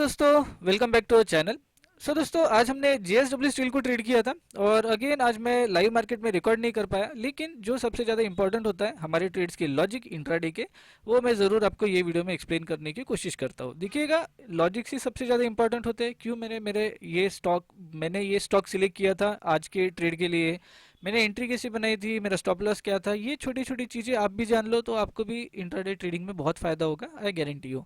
दोस्तों, welcome back to our channel. दोस्तों, आज हमने JSW स्टील को ट्रेड किया था और अगेन आज मैं लाइव मार्केट में रिकॉर्ड नहीं कर पाया, लेकिन जो सबसे ज़्यादा इंपॉर्टेंट होता है हमारे ट्रेड्स के लॉजिक इंट्राडे के, वो मैं ज़रूर आपको ये वीडियो में एक्सप्लेन करने की कोशिश करता हूँ। देखिएगा, लॉजिक्स ही सबसे ज़्यादा इंपॉर्टेंट होते हैं। क्यों मैंने ये स्टॉक सिलेक्ट किया था आज के ट्रेड के लिए, मैंने एंट्री कैसे बनाई थी, मेरा स्टॉप लॉस क्या था, ये छोटी छोटी चीज़ें आप भी जान लो तो आपको भी इंट्राडे ट्रेडिंग में बहुत फ़ायदा होगा, आई गारंटी यू।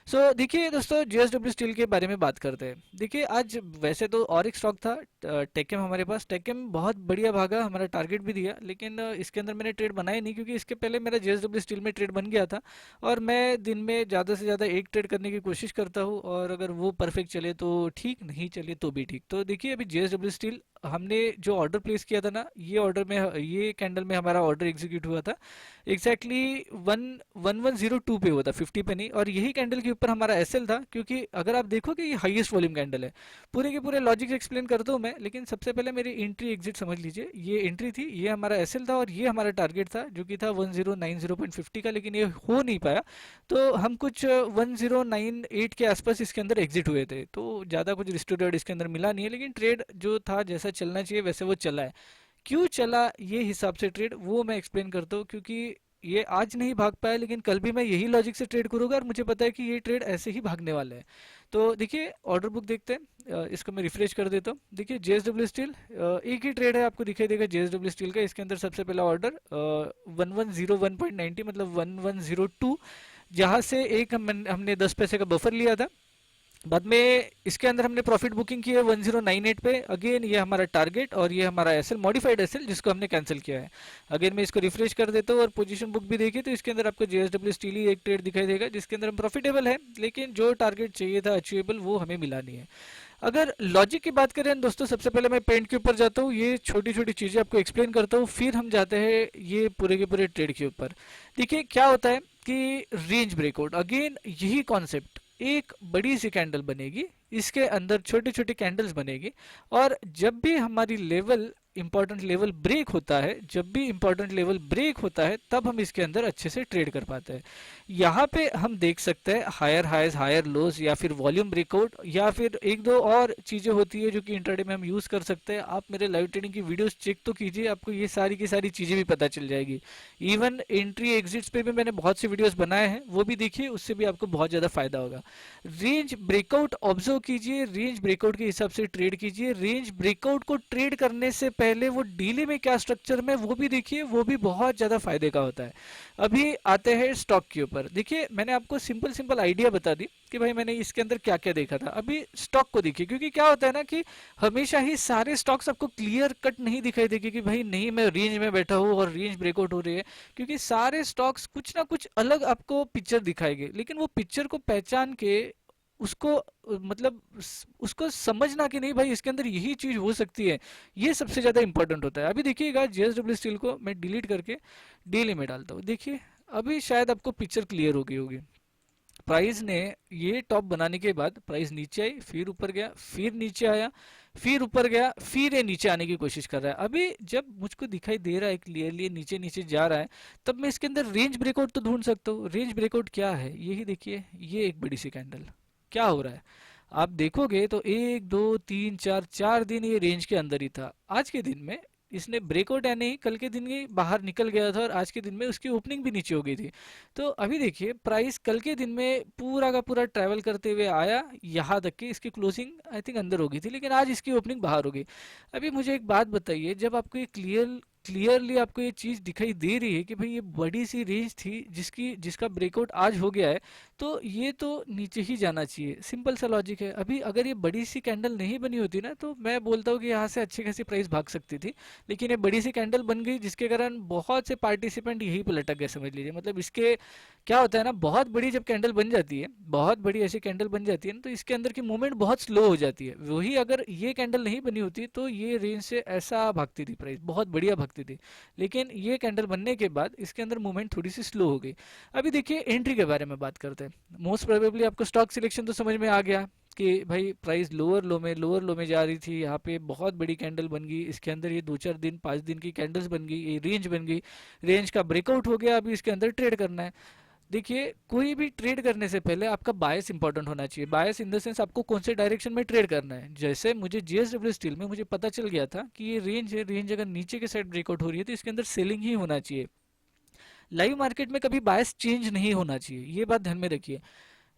देखिए दोस्तों, JSW स्टील के बारे में बात करते हैं। देखिए, आज वैसे तो और एक स्टॉक था टेक्केम हमारे पास। टेक्केम बहुत बढ़िया भागा, हमारा टारगेट भी दिया, लेकिन इसके अंदर मैंने ट्रेड बनाया नहीं क्योंकि इसके पहले मेरा JSW स्टील में ट्रेड बन गया था और मैं दिन में ज़्यादा से ज़्यादा एक ट्रेड करने की कोशिश करता हूँ और अगर वो परफेक्ट चले तो ठीक, नहीं चले तो भी ठीक। तो देखिए, अभी JSW स्टील हमने जो ऑर्डर प्लेस किया था ना, ये कैंडल में हमारा ऑर्डर एग्जीक्यूट हुआ था एग्जैक्टली 1102 पे हुआ था, 50 पे नहीं। और यही कैंडल के ऊपर हमारा एसएल था, क्योंकि अगर आप देखोगे ये हाईएस्ट वॉल्यूम कैंडल है। पूरे के पूरे लॉजिक एक्सप्लेन करता हूँ मैं, लेकिन सबसे पहले मेरी एंट्री एग्जिट समझ लीजिए। ये एंट्री थी, ये हमारा एसएल था और ये हमारा टारगेट था जो कि था 1090.50 का, लेकिन ये हो नहीं पाया। तो हम कुछ 1098 के आसपास इसके अंदर एग्जिट हुए थे, तो ज़्यादा कुछ रिस्टोर्ड इसके अंदर मिला नहीं है, लेकिन ट्रेड जो था जैसा चलना चाहिए वैसे वो चला है। क्यों चला ये हिसाब से ट्रेड, वो मैं एक्सप्लेन करता हूँ। क्योंकि ये आज नहीं भाग पाया, लेकिन कल भी मैं यही लॉजिक से ट्रेड करूंगा और मुझे पता है कि ये ट्रेड ऐसे ही भागने वाला है। तो देखिए, ऑर्डर बुक देखते हैं। इसको मैं रिफ्रेश कर देता हूँ। देखिए, JSW स्टील एक ही ट्रेड है, आपको दिखाई देगा JSW स्टील का। इसके अंदर सबसे पहला ऑर्डर 1101.90 मतलब 1102, जहाँ से एक हमने 10 पैसे का बफर लिया था। बाद में इसके अंदर हमने प्रॉफिट बुकिंग की है 1098 पे। अगेन ये हमारा टारगेट और ये हमारा एसएल, मॉडिफाइड एसएल, जिसको हमने कैंसिल किया है। अगेन मैं इसको रिफ्रेश कर देता हूँ और पोजीशन बुक भी देखिए तो इसके अंदर आपको JSW स्टील ही एक ट्रेड दिखाई देगा जिसके अंदर हम प्रॉफिटेबल है, लेकिन जो टारगेट चाहिए था अचीवेबल वो हमें मिला नहीं है। अगर लॉजिक की बात करें दोस्तों, सबसे पहले मैं पेंट के ऊपर जाता हूँ, ये छोटी छोटी चीज़ें आपको एक्सप्लेन करता हूँ, फिर हम जाते हैं ये पूरे के पूरे ट्रेड के ऊपर। देखिए क्या होता है कि रेंज ब्रेकआउट, अगेन यही कॉन्सेप्ट, एक बड़ी सी कैंडल बनेगी, इसके अंदर छोटी छोटी कैंडल्स बनेगी, और जब भी हमारी लेवल इंपॉर्टेंट लेवल ब्रेक होता है, जब भी इंपॉर्टेंट लेवल ब्रेक होता है तब हम इसके अंदर अच्छे से ट्रेड कर पाते हैं। यहाँ पे हम देख सकते हैं हायर हाइज, हायर लोज, या फिर वॉल्यूम ब्रेकआउट, या फिर एक दो और चीजें होती है जो कि इंट्राडे में हम यूज कर सकते हैं। आप मेरे लाइव ट्रेडिंग की वीडियोस चेक तो कीजिए, आपको ये सारी की सारी चीजें भी पता चल जाएगी। इवन एंट्री एग्जिट्स पे भी मैंने बहुत से वीडियोस बनाए हैं, वो भी देखिए, उससे भी आपको बहुत ज्यादा फायदा होगा। रेंज ब्रेकआउट ऑब्जर्व कीजिए, रेंज ब्रेकआउट के हिसाब से ट्रेड कीजिए। रेंज ब्रेकआउट को ट्रेड करने से पहले वो डीले में क्या स्ट्रक्चर में, वो भी देखिए, वो भी बहुत ज्यादा फायदे का होता है। अभी आते हैं स्टॉक के ऊपर। देखिए, मैंने आपको सिंपल सिंपल आइडिया बता दी कि भाई मैंने इसके अंदर क्या क्या देखा था। अभी स्टॉक को देखिए, क्योंकि क्या होता है ना कि हमेशा ही सारे स्टॉक्स आपको क्लियर कट नहीं दिखाई देगी कि भाई नहीं मैं रेंज में बैठा हूँ और रेंज ब्रेकआउट हो रही है, क्योंकि सारे स्टॉक्स कुछ ना कुछ अलग आपको पिक्चर दिखाएंगे। लेकिन वो पिक्चर को पहचान के उसको मतलब उसको समझना कि नहीं भाई इसके अंदर यही चीज हो सकती है, ये सबसे ज्यादा इंपॉर्टेंट होता है। अभी देखिएगा, JSW स्टील को मैं डिलीट करके डेली में डालता हूँ। देखिए, अभी शायद आपको पिक्चर क्लियर हो गई होगी। प्राइस ने ये टॉप बनाने के बाद प्राइस नीचे आई, फिर ऊपर गया, फिर नीचे आया, फिर ऊपर गया, फिर ये नीचे आने की कोशिश कर रहा है। अभी जब मुझको दिखाई दे रहा है क्लियरली नीचे नीचे जा रहा है, तब मैं इसके अंदर रेंज ब्रेकआउट तो ढूंढ सकता हूँ। रेंज ब्रेकआउट क्या है, यही देखिए, ये एक बड़ी सी कैंडल क्या हो रहा है। आप देखोगे तो एक दो तीन चार, 4 दिन ये रेंज के अंदर ही था। आज के दिन में इसने ब्रेकआउट, यानी कल के दिन ही बाहर निकल गया था और आज के दिन में उसकी ओपनिंग भी नीचे हो गई थी। तो अभी देखिए, प्राइस कल के दिन में पूरा का पूरा ट्रैवल करते हुए आया यहाँ तक कि इसकी क्लोजिंग आई थिंक अंदर हो गई थी, लेकिन आज इसकी ओपनिंग बाहर हो गई। अभी मुझे एक बात बताइए, जब आपको ये क्लियरली आपको ये चीज़ दिखाई दे रही है कि भाई ये बड़ी सी रेंज थी जिसका ब्रेकआउट आज हो गया है, तो ये तो नीचे ही जाना चाहिए। सिंपल सा लॉजिक है। अभी अगर ये बड़ी सी कैंडल नहीं बनी होती ना, तो मैं बोलता हूँ कि यहाँ से अच्छी खासी प्राइस भाग सकती थी, लेकिन ये बड़ी सी कैंडल बन गई जिसके कारण बहुत से पार्टिसिपेंट यही पे लटक गए, समझ लीजिए। मतलब इसके क्या होता है ना, बहुत बड़ी जब कैंडल बन जाती है, बहुत बड़ी ऐसी कैंडल बन जाती है ना, तो इसके अंदर की मूवमेंट बहुत स्लो हो जाती है। वही अगर ये कैंडल नहीं बनी होती तो ये रेंज से ऐसा भागती थी, प्राइस बहुत बढ़िया भागती थी, लेकिन ये कैंडल बनने के बाद इसके अंदर मूवमेंट थोड़ी सी स्लो हो गई। अभी देखिए, एंट्री के बारे में बात करते हैं। मोस्ट प्रोबेबली आपको स्टॉक सिलेक्शन तो समझ में आ गया कि भाई प्राइस लोअर लो में जा रही थी, यहाँ पे बहुत बड़ी कैंडल बन गई, इसके अंदर ये 2 4 दिन 5 दिन की कैंडल्स बन गई, ये रेंज बन गई, रेंज का ब्रेकआउट हो गया, अभी इसके अंदर ट्रेड करना है। देखिए, कोई भी ट्रेड करने से पहले आपका बायस इंपॉर्टेंट होना चाहिए। बायस इन द सेंस आपको कौन से डायरेक्शन में ट्रेड करना है। जैसे मुझे जीएसडब्ल्यू स्टील में मुझे पता चल गया था कि ये रेंज है, रेंज अगर नीचे के साइड ब्रेकआउट हो रही है तो इसके अंदर सेलिंग ही होना चाहिए। लाइव मार्केट में कभी बायस चेंज नहीं होना चाहिए, ये बात ध्यान में रखिए।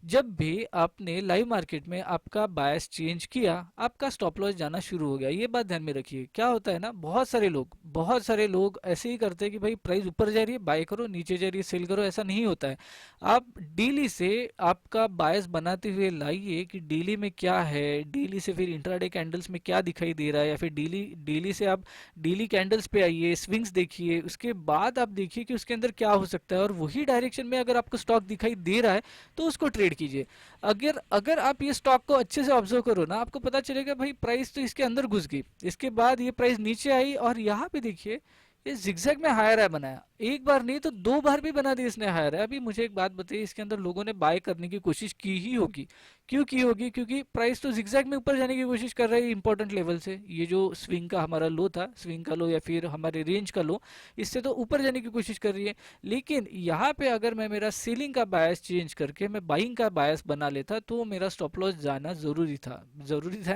जब भी आपने लाइव मार्केट में आपका बायस चेंज किया, आपका स्टॉप लॉस जाना शुरू हो गया। ये बात ध्यान में रखिए। क्या होता है ना, बहुत सारे लोग ऐसे ही करते हैं कि भाई प्राइस ऊपर जा रही है बाय करो, नीचे जा रही है सेल करो। ऐसा नहीं होता है। आप डेली से आपका बायस बनाते हुए लाइए कि डेली में क्या है, डेली से फिर इंट्राडे कैंडल्स में क्या दिखाई दे रहा है, या फिर डेली डेली से आप डेली कैंडल्स पे आइए, स्विंग्स देखिए, उसके बाद आप देखिए कि उसके अंदर क्या हो सकता है। और वही डायरेक्शन में अगर आपको स्टॉक दिखाई दे रहा है तो उसको ट्रेड कीजिए। अगर अगर आप ये स्टॉक को अच्छे से ऑब्जर्व करो ना, आपको पता चलेगा भाई प्राइस तो इसके अंदर घुस गई, इसके बाद ये प्राइस नीचे आई और यहाँ पे देखिए ये जिगजैग में हायर है बनाया। एक बार नहीं तो दो बार भी बना दी इसने हायर है। अभी मुझे एक बात बताइए, इसके अंदर लोगों ने बाय करने की कोशिश की ही होगी। क्यों की होगी? क्योंकि प्राइस तो जिगजैग में ऊपर जाने की कोशिश कर रहा है इंपॉर्टेंट लेवल से। ये जो स्विंग का हमारा लो था, स्विंग का लो या फिर हमारे रेंज का लो, इससे तो ऊपर जाने की कोशिश कर रही है। लेकिन यहाँ पे अगर मैं मेरा सेलिंग का बायस चेंज करके मैं बाइंग का बायस बना लेता तो मेरा स्टॉप लॉस जाना जरूरी था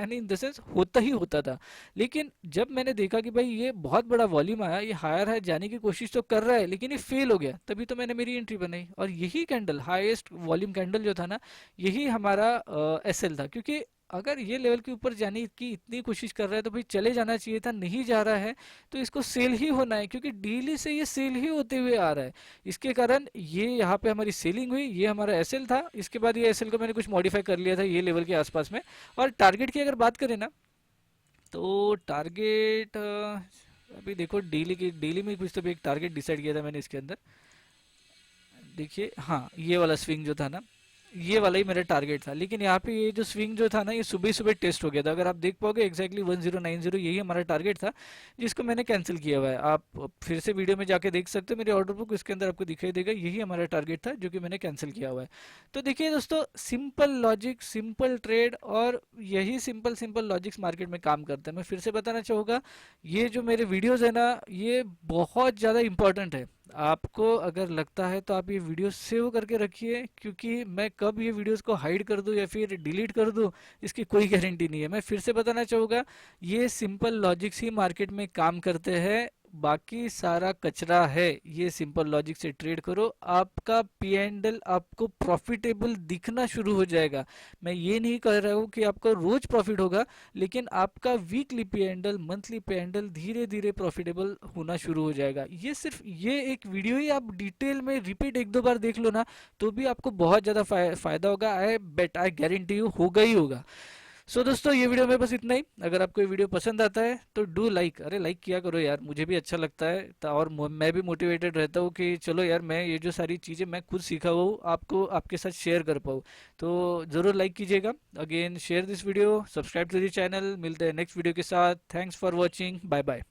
नहीं, इन द सेंस होता ही होता था। लेकिन जब मैंने देखा कि भाई ये बहुत बड़ा वॉल्यूम आया, ये हायर है जाने की कोशिश तो कर रहा है लेकिन ये फेल हो गया, तभी तो मैंने मेरी एंट्री बनाई। और यही कैंडल, हाईएस्ट वॉल्यूम कैंडल जो था ना, यही हमारा एसएल था। क्योंकि अगर ये लेवल के ऊपर जाने की इतनी कोशिश कर रहा है तो भाई चले जाना चाहिए था, नहीं जा रहा है तो इसको सेल ही होना है, क्योंकि डेली से ये सेल ही होते हुए आ रहा है। इसके कारण ये यहाँ पे हमारी सेलिंग हुई, ये हमारा एसएल था। इसके बाद ये एसएल को मैंने कुछ मॉडिफाई कर लिया था ये लेवल के आसपास में। और टारगेट की अगर बात करें ना, तो टारगेट अभी देखो डेली में कुछ तो भी एक टारगेट डिसाइड किया था मैंने इसके अंदर। देखिए, हाँ, ये वाला स्विंग जो था ना, ये वाला ही मेरा टारगेट था। लेकिन यहाँ पे ये जो स्विंग जो था ना, ये सुबह सुबह टेस्ट हो गया था। अगर आप देख पाओगे एग्जैक्टली 1090 यही हमारा टारगेट था, जिसको मैंने कैंसिल किया हुआ है। आप फिर से वीडियो में जाके देख सकते हो मेरी ऑर्डर बुक, इसके अंदर आपको दिखाई देगा यही हमारा टारगेट था जो कि मैंने कैंसिल किया हुआ है। तो देखिए दोस्तों, सिंपल लॉजिक, सिंपल ट्रेड, और यही सिंपल सिंपल लॉजिक्स मार्केट में काम करते हैं। मैं फिर से बताना चाहूँगा, ये जो मेरे वीडियोज़ है ना, ये बहुत ज़्यादा इंपॉर्टेंट है। आपको अगर लगता है तो आप ये वीडियो सेव करके रखिए, क्योंकि मैं कब ये वीडियोस को हाइड कर दूं या फिर डिलीट कर दूं, इसकी कोई गारंटी नहीं है। मैं फिर से बताना चाहूँगा, ये सिंपल लॉजिक्स ही मार्केट में काम करते हैं, बाकी सारा कचरा है। ये सिंपल लॉजिक से ट्रेड करो, आपका पी एंड एल आपको प्रॉफिटेबल दिखना शुरू हो जाएगा। मैं ये नहीं कह रहा हूँ कि आपका रोज प्रॉफिट होगा, लेकिन आपका weekly P and L, monthly P and L धीरे धीरे प्रॉफिटेबल होना शुरू हो जाएगा। ये सिर्फ ये एक वीडियो ही आप डिटेल में रिपीट एक दो बार देख लो ना, तो भी आपको बहुत ज़्यादा फायदा होगा। आई बेट, आई गारंटी यू होगा ही होगा। दोस्तों, ये वीडियो में बस इतना ही। अगर आपको ये वीडियो पसंद आता है तो डू लाइक, अरे लाइक किया करो यार, मुझे भी अच्छा लगता है। और मैं भी मोटिवेटेड रहता हूँ कि चलो यार, मैं ये जो सारी चीज़ें मैं खुद सीखा हुआ हूँ आपको आपके साथ शेयर कर पाऊँ। तो ज़रूर लाइक कीजिएगा। Again share this video, subscribe to the channel. मिलते हैं नेक्स्ट वीडियो के साथ। Thanks for watching, bye bye.